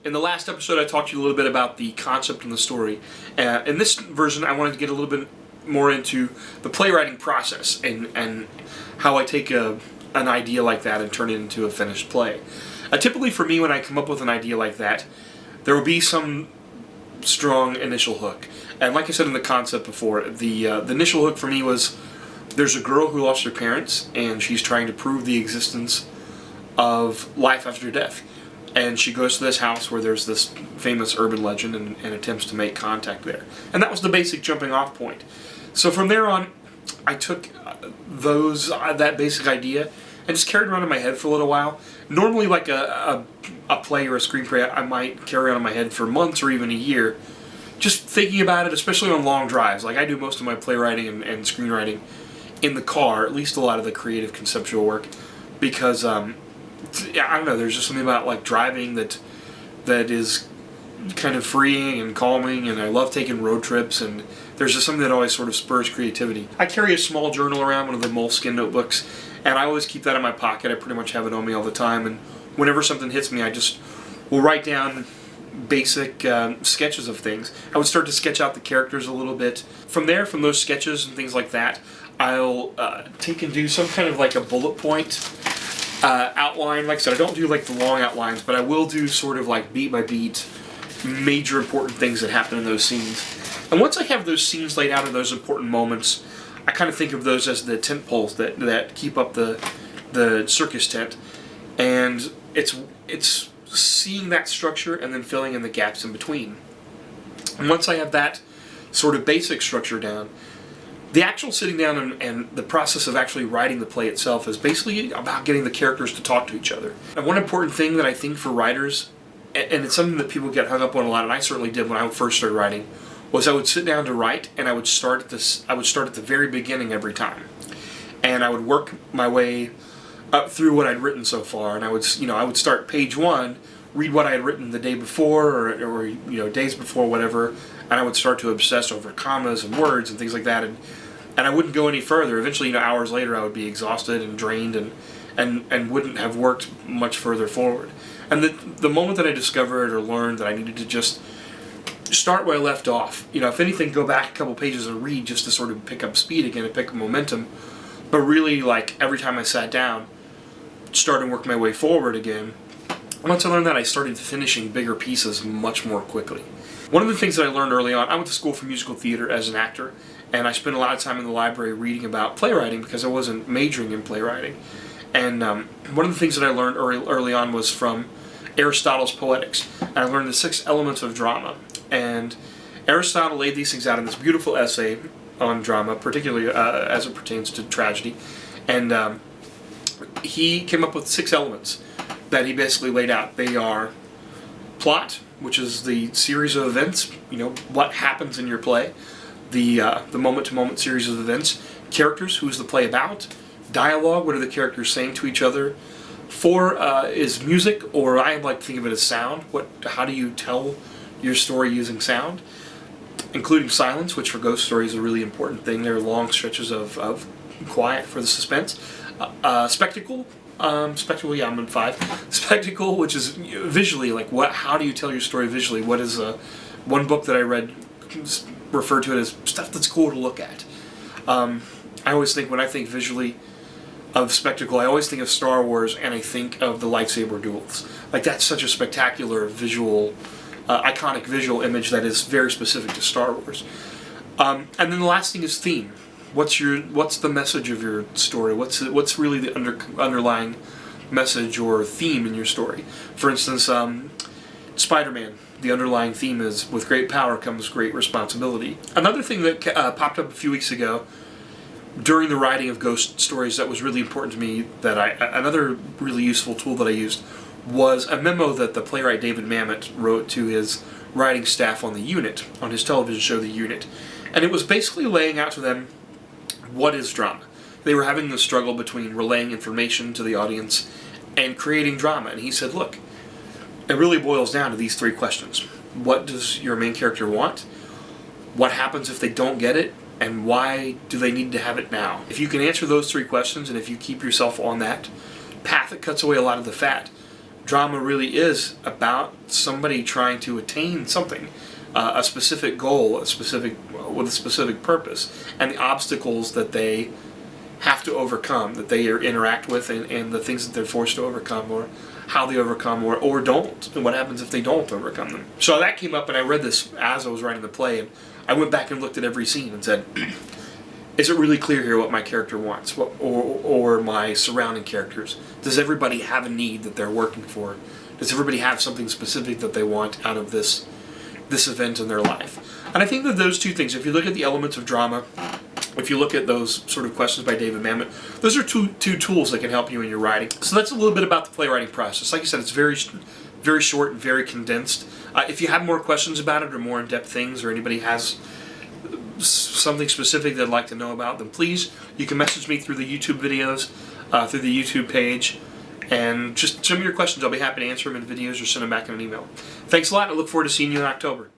In the last episode, I talked to you a little bit about the concept and the story. In this version, I wanted to get a little bit more into the playwriting process and how I take an idea like that and turn it into a finished play. Typically for me, when I come up with an idea like that, there will be some strong initial hook. And like I said in the concept before, the initial hook for me was there's a girl who lost her parents, and she's trying to prove the existence of life after death. And she goes to this house where there's this famous urban legend and attempts to make contact there. And that was the basic jumping off point. So from there on, I took that basic idea and just carried around in my head for a little while. Normally, like a play or a screenplay, I might carry around in my head for months or even a year, just thinking about it, especially on long drives. Like I do most of my playwriting and screenwriting in the car, at least a lot of the creative conceptual work, because I don't know, there's just something about like driving that is kind of freeing and calming, and I love taking road trips, and there's just something that always sort of spurs creativity. I carry a small journal around, one of the moleskin notebooks, and I always keep that in my pocket. I pretty much have it on me all the time, and whenever something hits me, I just will write down basic sketches of things. I would start to sketch out the characters a little bit. From there, from those sketches and things like that, I'll take and do some kind of like a bullet point outline. Like I said, I don't do like the long outlines, but I will do sort of like beat by beat major important things that happen in those scenes. And once I have those scenes laid out in those important moments, I kind of think of those as the tent poles that keep up the circus tent. And it's seeing that structure and then filling in the gaps in between. And once I have that sort of basic structure down, the actual sitting down and the process of actually writing the play itself is basically about getting the characters to talk to each other. And one important thing that I think for writers, and it's something that people get hung up on a lot, and I certainly did when I first started writing, was I would sit down to write, and I would start at the very beginning every time, and I would work my way up through what I'd written so far, and I would start page 1, read what I had written the day before or days before, whatever, and I would start to obsess over commas and words and things like that, and I wouldn't go any further. Eventually, hours later, I would be exhausted and drained and wouldn't have worked much further forward. And the moment that I discovered or learned that I needed to just start where I left off, if anything, go back a couple pages and read just to sort of pick up speed again and pick up momentum, but really, like, every time I sat down, start and work my way forward again. Once I learned that, I started finishing bigger pieces much more quickly. One of the things that I learned early on, I went to school for musical theater as an actor, and I spent a lot of time in the library reading about playwriting because I wasn't majoring in playwriting. And one of the things that I learned early on was from Aristotle's Poetics. And I learned the 6 elements of drama. And Aristotle laid these things out in this beautiful essay on drama, particularly as it pertains to tragedy. And he came up with 6 elements that he basically laid out. They are plot, which is the series of events, what happens in your play, the moment-to-moment series of events, characters, who's the play about, dialogue, what are the characters saying to each other, 4 is music, or I like to think of it as sound, how do you tell your story using sound, including silence, which for ghost stories is a really important thing. There are long stretches of quiet for the suspense. Spectacle, yeah, I'm in 5. Spectacle, which is visually, like how do you tell your story visually? What is one book that I read referred to it as stuff that's cool to look at. I always think, when I think visually of spectacle, I always think of Star Wars, and I think of the lightsaber duels. Like, that's such a spectacular visual, iconic visual image that is very specific to Star Wars. And then the last thing is theme. What's the message of your story? What's really the underlying message or theme in your story? For instance, Spider-Man. The underlying theme is, with great power comes great responsibility. Another thing that popped up a few weeks ago during the writing of ghost stories that was really important to me, another really useful tool that I used, was a memo that the playwright David Mamet wrote to his writing staff on The Unit, on his television show The Unit. And it was basically laying out to them, what is drama? They were having the struggle between relaying information to the audience and creating drama. And he said, look, it really boils down to these 3 questions. What does your main character want? What happens if they don't get it? And why do they need to have it now? If you can answer those 3 questions, and if you keep yourself on that path, it cuts away a lot of the fat. drama really is about somebody trying to attain something, a specific goal, with a specific purpose, and the obstacles that they have to overcome, that they interact with, and the things that they're forced to overcome, or how they overcome, or don't, and what happens if they don't overcome them. So that came up, and I read this as I was writing the play, and I went back and looked at every scene and said, is it really clear here what my character wants, or my surrounding characters? Does everybody have a need that they're working for? Does everybody have something specific that they want out of this event in their life? And I think that those two things, if you look at the elements of drama, if you look at those sort of questions by David Mamet, those are two tools that can help you in your writing. So that's a little bit about the playwriting process. Like I said, it's very short and very condensed. If you have more questions about it, or more in-depth things, or anybody has something specific they'd like to know about, then please, you can message me through the YouTube videos, through the YouTube page, and just send me your questions. I'll be happy to answer them in videos or send them back in an email. Thanks a lot. I look forward to seeing you in October.